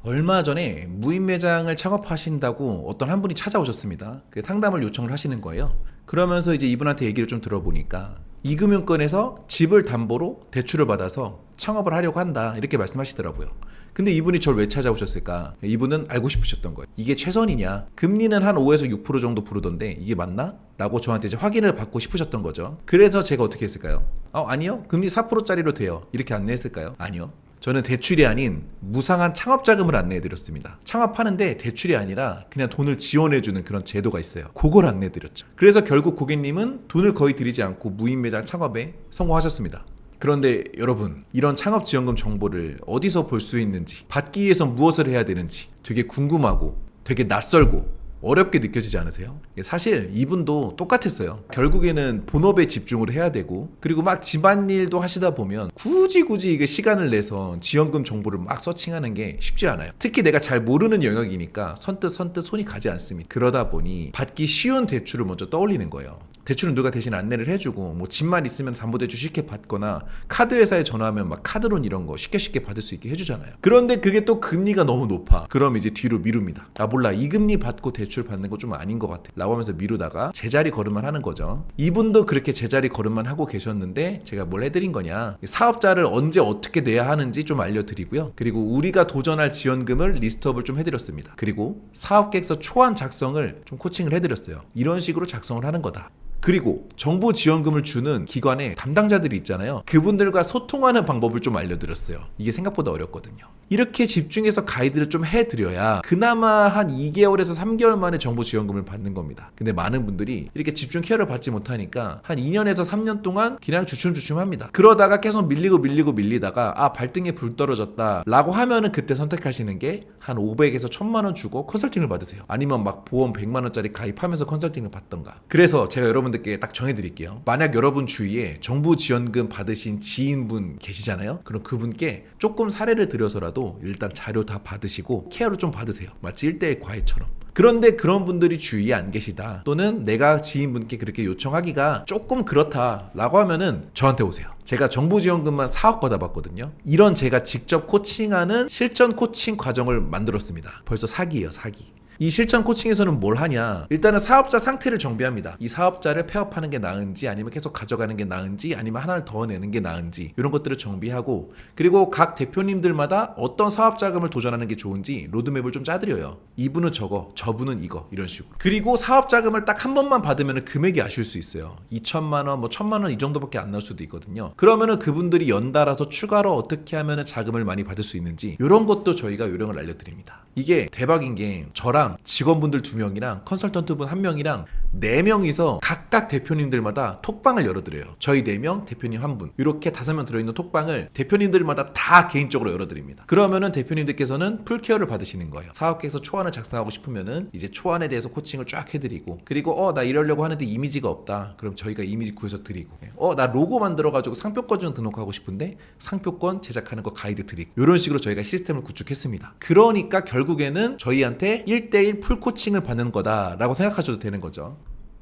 얼마 전에 무인 매장을 창업하신다고 어떤 한 분이 찾아오셨습니다. 상담을 요청을 하시는 거예요. 그러면서 이제 이분한테 얘기를 좀 들어보니까 이금융권에서 집을 담보로 대출을 받아서 창업을 하려고 한다 이렇게 말씀하시더라고요. 근데 이분이 저를 왜 찾아오셨을까? 이분은 알고 싶으셨던 거예요. 이게 최선이냐? 금리는 한 5에서 6% 정도 부르던데 이게 맞나? 라고 저한테 이제 확인을 받고 싶으셨던 거죠. 그래서 제가 어떻게 했을까요? 아니요. 금리 4%짜리로 돼요. 이렇게 안내했을까요? 아니요. 저는 대출이 아닌 무상한 창업 자금을 안내해드렸습니다. 창업하는데 대출이 아니라 그냥 돈을 지원해주는 그런 제도가 있어요. 그걸 안내해드렸죠. 그래서 결국 고객님은 돈을 거의 들이지 않고 무인 매장 창업에 성공하셨습니다. 그런데 여러분, 이런 창업지원금 정보를 어디서 볼 수 있는지, 받기 위해서 무엇을 해야 되는지 되게 궁금하고 되게 낯설고 어렵게 느껴지지 않으세요? 사실 이분도 똑같았어요. 결국에는 본업에 집중을 해야 되고, 그리고 막 집안일도 하시다 보면 굳이 이게 시간을 내서 지원금 정보를 막 서칭하는 게 쉽지 않아요. 특히 내가 잘 모르는 영역이니까 선뜻 손이 가지 않습니다. 그러다 보니 받기 쉬운 대출을 먼저 떠올리는 거예요. 대출은 누가 대신 안내를 해주고, 뭐 집만 있으면 담보대출 쉽게 받거나 카드 회사에 전화하면 막 카드론 이런 거 쉽게 받을 수 있게 해주잖아요. 그런데 그게 또 금리가 너무 높아. 그럼 이제 뒤로 미룹니다. 몰라, 이 금리 받고 대출 받는 거 좀 아닌 것 같아 라고 하면서 미루다가 제자리 걸음만 하는 거죠. 이분도 그렇게 제자리 걸음만 하고 계셨는데 제가 뭘 해드린 거냐, 사업자를 언제 어떻게 내야 하는지 좀 알려드리고요. 그리고 우리가 도전할 지원금을 리스트업을 좀 해드렸습니다. 그리고 사업계획서 초안 작성을 좀 코칭을 해드렸어요. 이런 식으로 작성을 하는 거다. 그리고 정부 지원금을 주는 기관의 담당자들이 있잖아요. 그분들과 소통하는 방법을 좀 알려드렸어요. 이게 생각보다 어렵거든요. 이렇게 집중해서 가이드를 좀 해드려야 그나마 한 2개월에서 3개월 만에 정부 지원금을 받는 겁니다. 근데 많은 분들이 이렇게 집중 케어를 받지 못하니까 한 2년에서 3년 동안 그냥 주춤주춤합니다. 그러다가 계속 밀리다가 발등에 불 떨어졌다 라고 하면은 그때 선택하시는 게 한 500에서 1000만 원 주고 컨설팅을 받으세요. 아니면 막 보험 100만 원짜리 가입하면서 컨설팅을 받던가. 그래서 제가 여러분들께 딱 정해드릴게요. 만약 여러분 주위에 정부 지원금 받으신 지인분 계시잖아요. 그럼 그분께 조금 사례를 들여서라도 일단 자료 다 받으시고 케어를 좀 받으세요. 마치 1대1 과외처럼. 그런데 그런 분들이 주위에 안 계시다, 또는 내가 지인분께 그렇게 요청하기가 조금 그렇다 라고 하면은 저한테 오세요. 제가 정부 지원금만 4억 받아봤거든요. 이런 제가 직접 코칭하는 실전 코칭 과정을 만들었습니다. 벌써 사기예요, 사기. 이 실전 코칭에서는 뭘 하냐, 일단은 사업자 상태를 정비합니다. 이 사업자를 폐업하는 게 나은지, 아니면 계속 가져가는 게 나은지, 아니면 하나를 더 내는 게 나은지, 이런 것들을 정비하고, 그리고 각 대표님들마다 어떤 사업 자금을 도전하는 게 좋은지 로드맵을 좀 짜드려요. 이분은 저거, 저분은 이거, 이런 식으로. 그리고 사업 자금을 딱 한 번만 받으면 금액이 아쉬울 수 있어요. 2천만 원, 1000만 원 이 정도밖에 안 나올 수도 있거든요. 그러면은 그분들이 연달아서 추가로 어떻게 하면 자금을 많이 받을 수 있는지, 이런 것도 저희가 요령을 알려드립니다. 이게 대박인 게, 저랑 직원분들 2명이랑 컨설턴트 분 1명이랑 4명이서 각각 대표님들마다 톡방을 열어드려요. 저희 4명, 대표님 1분, 이렇게 5명 들어있는 톡방을 대표님들마다 다 개인적으로 열어드립니다. 그러면은 대표님들께서는 풀케어를 받으시는 거예요. 사업계획서 초안을 작성하고 싶으면은 이제 초안에 대해서 코칭을 쫙 해드리고, 그리고 나 이러려고 하는데 이미지가 없다, 그럼 저희가 이미지 구해서 드리고, 나 로고 만들어가지고 상표권 좀 등록하고 싶은데 상표권 제작하는 거 가이드 드리고, 이런 식으로 저희가 시스템을 구축했습니다. 그러니까 결국에는 저희한테 1대1 풀코칭을 받는 거다라고 생각하셔도 되는 거죠.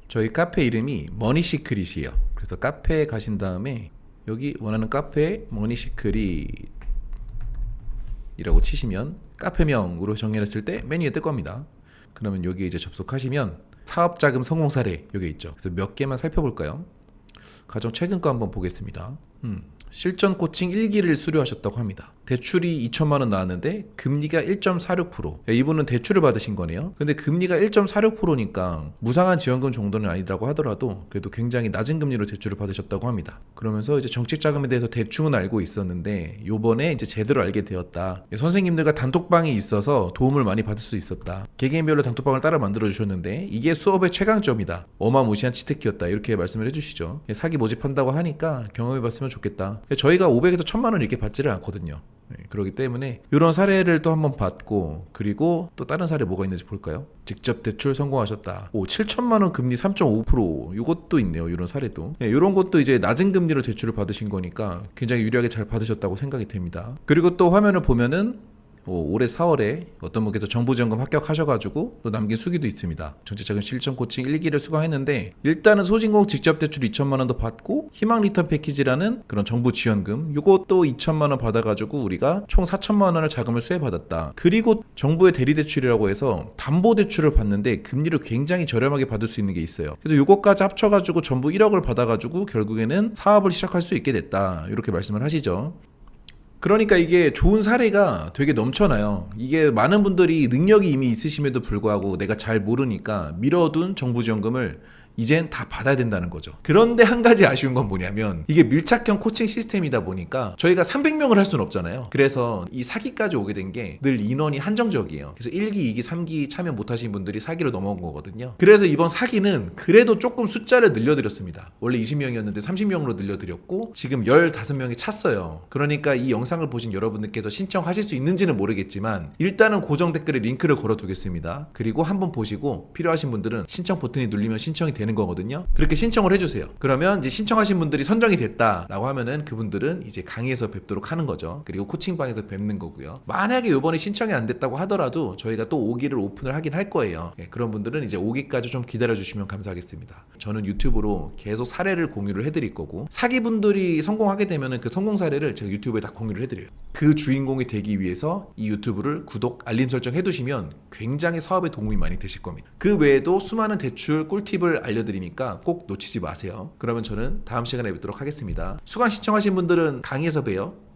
저희 카페 이름이 머니시크릿이에요. 그래서 카페에 가신 다음에 여기 원하는 카페에 머니시크릿이라고 치시면 카페명으로 정렬했을 때 메뉴에 뜰 겁니다. 그러면 여기 이제 접속하시면 사업자금 성공 사례 여기 있죠. 그래서 몇 개만 살펴볼까요? 가장 최근 거 한번 보겠습니다. 실전 코칭 1기를 수료하셨다고 합니다. 대출이 2천만 원 나왔는데 금리가 1.46%. 이분은 대출을 받으신 거네요. 근데 금리가 1.46%니까 무상한 지원금 정도는 아니라고 하더라도 그래도 굉장히 낮은 금리로 대출을 받으셨다고 합니다. 그러면서 이제 정책 자금에 대해서 대충은 알고 있었는데 요번에 이제 제대로 알게 되었다. 선생님들과 단톡방이 있어서 도움을 많이 받을 수 있었다. 개개인별로 단톡방을 따라 만들어 주셨는데 이게 수업의 최강점이다. 어마무시한 치트키였다. 이렇게 말씀을 해주시죠. 사기 모집한다고 하니까 경험해봤으면 좋겠다. 저희가 500에서 1000만 원 이렇게 받지를 않거든요. 그렇기 때문에 이런 사례를 또 한번 받고, 그리고 또 다른 사례 뭐가 있는지 볼까요? 직접 대출 성공하셨다. 7천만 원 금리 3.5%, 이것도 있네요. 이런 사례도. 이런 것도 이제 낮은 금리로 대출을 받으신 거니까 굉장히 유리하게 잘 받으셨다고 생각이 됩니다. 그리고 또 화면을 보면은 올해 4월에 어떤 분께서 정보지원금 합격하셔가지고 또 남긴 수기도 있습니다. 정책자금 실전 코칭 1기를 수강했는데 일단은 소진공 직접 대출 2천만 원도 받고 희망 리턴 패키지라는 그런 정부 지원금 요것도 2천만 원 받아가지고 우리가 총 4천만 원을 자금을 수혜받았다. 그리고 정부의 대리대출이라고 해서 담보대출을 받는데 금리를 굉장히 저렴하게 받을 수 있는 게 있어요. 그래서 요것까지 합쳐가지고 전부 1억을 받아가지고 결국에는 사업을 시작할 수 있게 됐다. 이렇게 말씀을 하시죠. 그러니까 이게 좋은 사례가 되게 넘쳐나요. 이게 많은 분들이 능력이 이미 있으심에도 불구하고 내가 잘 모르니까 미뤄둔 정부 지원금을 이젠 다 받아야 된다는 거죠. 그런데 한 가지 아쉬운 건 뭐냐면 이게 밀착형 코칭 시스템이다 보니까 저희가 300명을 할 수는 없잖아요. 그래서 이 4기까지 오게 된 게 늘 인원이 한정적이에요. 그래서 1기, 2기, 3기 참여 못하신 분들이 4기로 넘어온 거거든요. 그래서 이번 4기는 그래도 조금 숫자를 늘려드렸습니다. 원래 20명이었는데 30명으로 늘려드렸고 지금 15명이 찼어요. 그러니까 이 영상을 보신 여러분들께서 신청하실 수 있는지는 모르겠지만 일단은 고정 댓글에 링크를 걸어두겠습니다. 그리고 한번 보시고 필요하신 분들은 신청 버튼이 눌리면 신청이 되는 거거든요. 그렇게 신청을 해주세요. 그러면 이제 신청하신 분들이 선정이 됐다라고 하면은 그분들은 이제 강의에서 뵙도록 하는 거죠. 그리고 코칭방에서 뵙는 거고요. 만약에 이번에 신청이 안 됐다고 하더라도 저희가 또 5기를 오픈을 하긴 할 거예요. 그런 분들은 이제 5기까지 좀 기다려 주시면 감사하겠습니다. 저는 유튜브로 계속 사례를 공유를 해드릴 거고 사기분들이 성공하게 되면은 그 성공 사례를 제가 유튜브에 다 공유를 해드려요. 그 주인공이 되기 위해서 이 유튜브를 구독, 알림 설정 해두시면 굉장히 사업에 도움이 많이 되실 겁니다. 그 외에도 수많은 대출 꿀팁을 알려드리니까 꼭 놓치지 마세요. 그러면 저는 다음 시간에 뵙도록 하겠습니다. 수강 신청하신 분들은 강의에서 봬요.